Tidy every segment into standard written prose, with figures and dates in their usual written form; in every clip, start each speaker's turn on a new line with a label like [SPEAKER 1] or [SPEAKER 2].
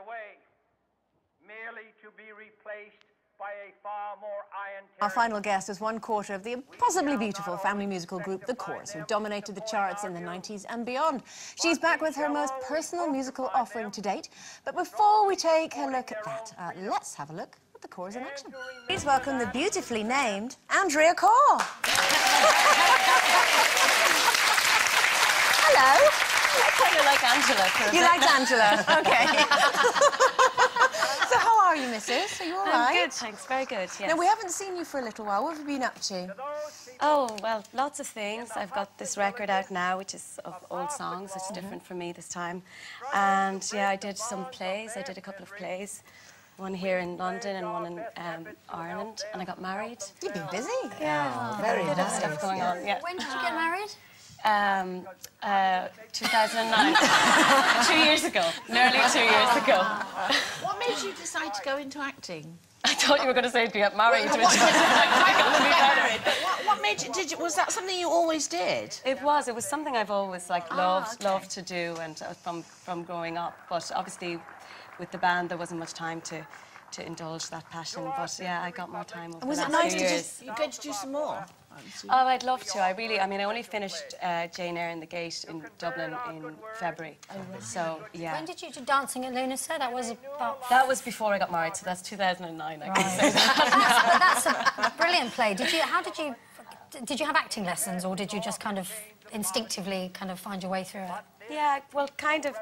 [SPEAKER 1] away, merely to be replaced by a far more iron.
[SPEAKER 2] Our final guest is one quarter of the impossibly beautiful family musical group The Corrs, who dominated the charts in the 90s and beyond. She's back with her most personal musical offering to date. But before we take a look at that, let's have a look at The Corrs in action. Please welcome the beautifully named Andrea Corr. Hello.
[SPEAKER 3] I kind of like Angela.
[SPEAKER 2] You liked Angela? OK. So how are you, missus? Are you all right?
[SPEAKER 3] I'm good, thanks. Very good, yes.
[SPEAKER 2] Now, we haven't seen you for a little while. What have you been up to?
[SPEAKER 3] Oh, well, lots of things. I've got this record out now, which is of old songs. It's different for me this time. And, yeah, I did some plays. I did a couple of plays. One here in London and one in Ireland. And I got married.
[SPEAKER 2] You've been busy.
[SPEAKER 3] Yeah,
[SPEAKER 4] very
[SPEAKER 3] nice.
[SPEAKER 4] nice
[SPEAKER 3] Stuff going on, yeah.
[SPEAKER 5] When did you get married?
[SPEAKER 3] 2009. 2 years ago. Nearly 2 years ago.
[SPEAKER 4] What made you decide to go into acting?
[SPEAKER 3] I thought you were going to say to get married.
[SPEAKER 4] What made you? Was that something you always did?
[SPEAKER 3] It was something I've always loved to do, and from growing up. But obviously, with the band, there wasn't much time to indulge that passion. But yeah, I got more time over the last few years.
[SPEAKER 4] You're going to do some more?
[SPEAKER 3] Oh, I'd love to. I only finished Jane Eyre in the Gate in Dublin in February. So, yeah.
[SPEAKER 5] When did you do Dancing at Lunasa? That was about...
[SPEAKER 3] That was before I got married, so that's 2009, I can say that.
[SPEAKER 5] That's a brilliant play. Did you have acting lessons, or did you just kind of instinctively kind of find your way through it?
[SPEAKER 3] Yeah, well, kind of.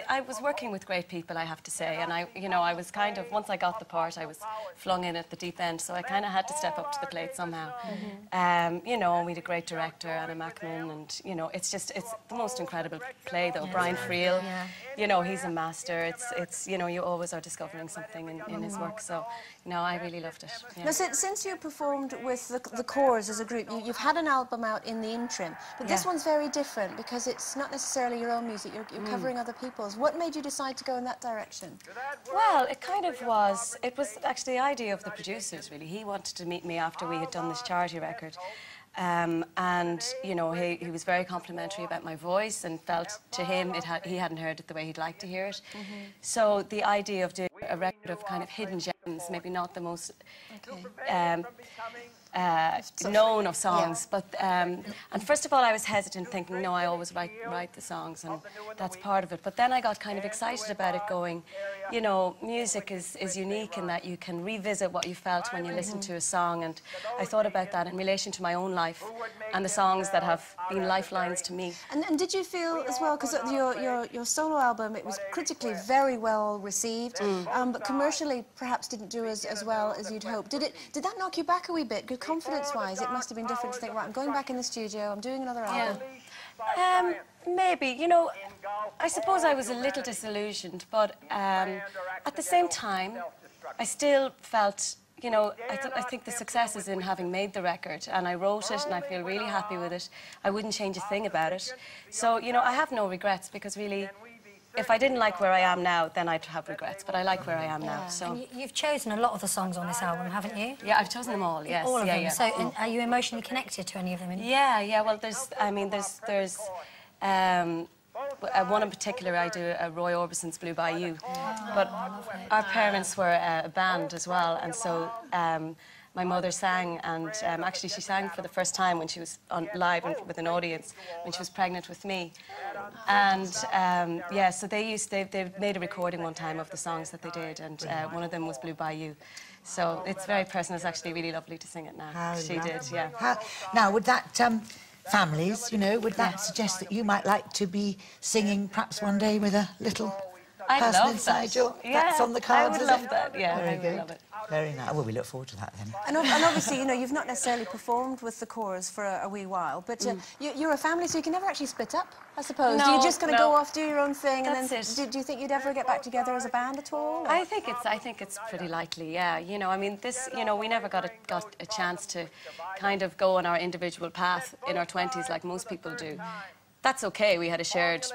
[SPEAKER 3] I was working with great people, I have to say, and I was kind of, once I got the part, I was flung in at the deep end, so I kind of had to step up to the plate somehow. We had a great director, Anna Macman, and it's the most incredible play, though. Brian Friel, he's a master. It's you always are discovering something in his work. So, I really loved it. Yeah.
[SPEAKER 2] Now, since you performed with the Corrs as a group, you've had an album out in the interim, but this one's very different because it's not necessarily your own music. You're covering other people's. What made you decide to go in that direction?
[SPEAKER 3] Well, it kind of was. It was actually the idea of the producers, really. He wanted to meet me after we had done this charity record. And, he was very complimentary about my voice and felt to him he hadn't heard it the way he'd like to hear it. So the idea of doing a record of kind of hidden gems, maybe not the most known of songs, but and first of all I was hesitant, thinking no, I always write the songs and that's part of it, but then I got kind of excited about it, going, music is unique in that you can revisit what you felt when you listened to a song, and I thought about that in relation to my own life and the songs that have been lifelines to me.
[SPEAKER 2] And did you feel as well, because your solo album, it was critically very well received, but commercially perhaps didn't do as well as you'd hoped. Did that knock you back a wee bit? Confidence-wise, it must have been different to think, right, I'm going back in the studio, I'm doing another album.
[SPEAKER 3] Maybe, I suppose I was a little disillusioned, but at the same time, I still felt, I think the success is in having made the record, and I wrote it, and I feel really happy with it. I wouldn't change a thing about it. So, I have no regrets, because really, if I didn't like where I am now, then I'd have regrets, but I like where I am now, so...
[SPEAKER 5] And you've chosen a lot of the songs on this album, haven't you?
[SPEAKER 3] Yeah, I've chosen them all, yes.
[SPEAKER 5] All of them?
[SPEAKER 3] Yeah.
[SPEAKER 5] So, are you emotionally connected to any of them?
[SPEAKER 3] Yeah, well, there's one in particular, I do Roy Orbison's Blue Bayou, but our parents were a band as well, and so my mother sang, and actually she sang for the first time when she was live and with an audience when she was pregnant with me. And so they made a recording one time of the songs that they did, and one of them was Blue Bayou. So it's very personal. It's actually really lovely to sing it now. She did, yeah.
[SPEAKER 4] Now, would that families, would that suggest that you might like to be singing perhaps one day with a little person inside you? That's on the cards,
[SPEAKER 3] I would love that, yeah.
[SPEAKER 4] Very good.
[SPEAKER 3] Love it.
[SPEAKER 4] Very nice. Well, we look forward to that then.
[SPEAKER 2] And obviously, you've not necessarily performed with the Corrs for a wee while, but you're a family, so you can never actually split up, I suppose.
[SPEAKER 3] No,
[SPEAKER 2] do you just kind of go off, do your own thing, and
[SPEAKER 3] then
[SPEAKER 2] do you think you'd ever get back together as a band at all? Or?
[SPEAKER 3] I think it's pretty likely, yeah. We never got a chance to kind of go on our individual path in our 20s like most people do. that's okay. We had a shared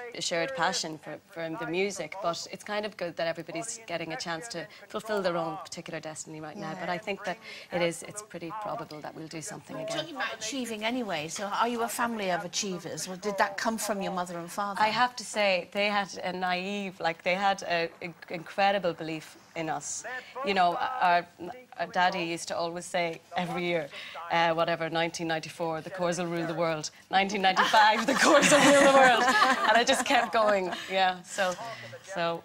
[SPEAKER 3] passion for the music, but it's kind of good that everybody's getting a chance to fulfill their own particular destiny right now. But I think that it's pretty probable that we'll do something again.
[SPEAKER 2] Talking about achieving anyway, so are you a family of achievers? Or did that come from your mother and father?
[SPEAKER 3] I have to say, they had a naive, like they had an incredible belief in us. You know, our daddy used to always say every year, whatever, 1994, the Corrs will rule the world. 1995, the Corrs will rule the world. And I just kept going, yeah. So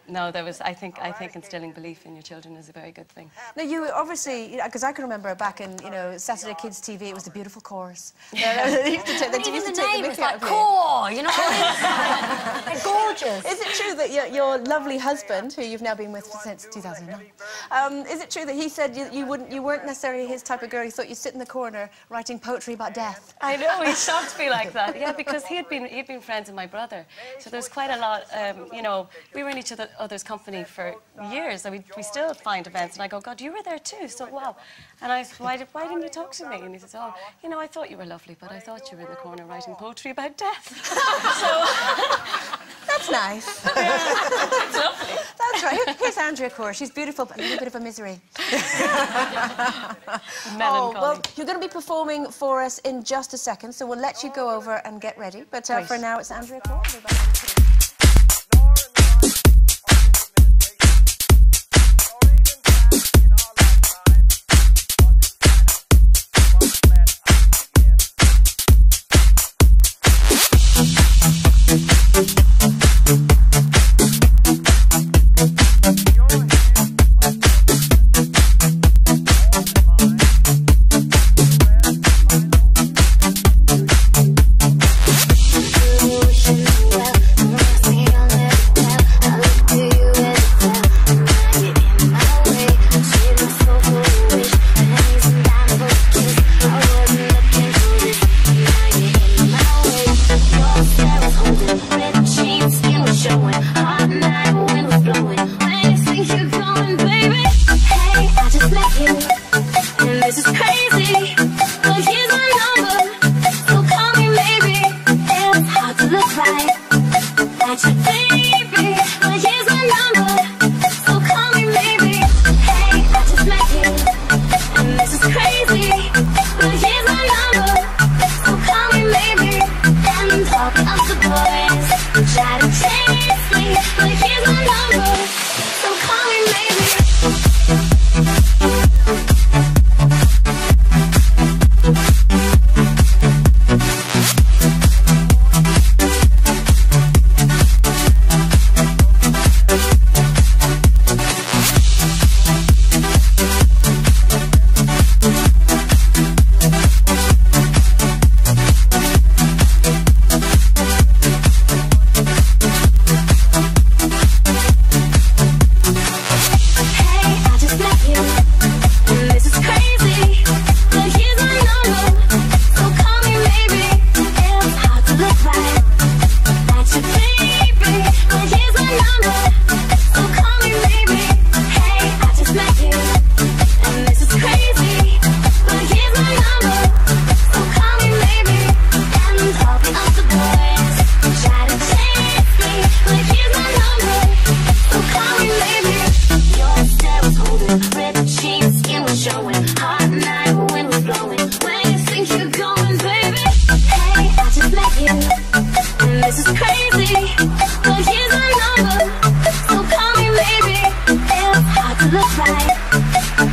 [SPEAKER 3] no, there was, I think instilling belief in your children is a very good thing.
[SPEAKER 2] Now, you obviously, because I can remember back in, Saturday Kids TV, it was the beautiful Corrs. They used to take the
[SPEAKER 5] name is like Corr, you know what I mean? They're gorgeous.
[SPEAKER 2] Is it true that your lovely husband, who you've now been with since 2009, is it true that he said you weren't necessarily his type of girl? He thought you'd sit in the corner writing poetry about death?
[SPEAKER 3] I know, he shocked me like that. Yeah, because he'd been friends with my brother, so there's quite a lot. We were in each other's company for years, and we still find events, and I go, God, you were there too, so wow. And I said, why didn't you talk to me? And he says, oh, I thought you were lovely, but I thought you were in the corner writing poetry about death. So
[SPEAKER 2] that's nice.
[SPEAKER 3] Yeah, it's lovely.
[SPEAKER 2] That's right. Here's Andrea Corr. She's beautiful, but a little bit of a misery. Well, you're going to be performing for us in just a second, so we'll let you go over and get ready. But for now, it's Andrea Corr.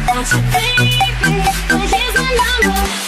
[SPEAKER 6] That's your baby, but here's my number.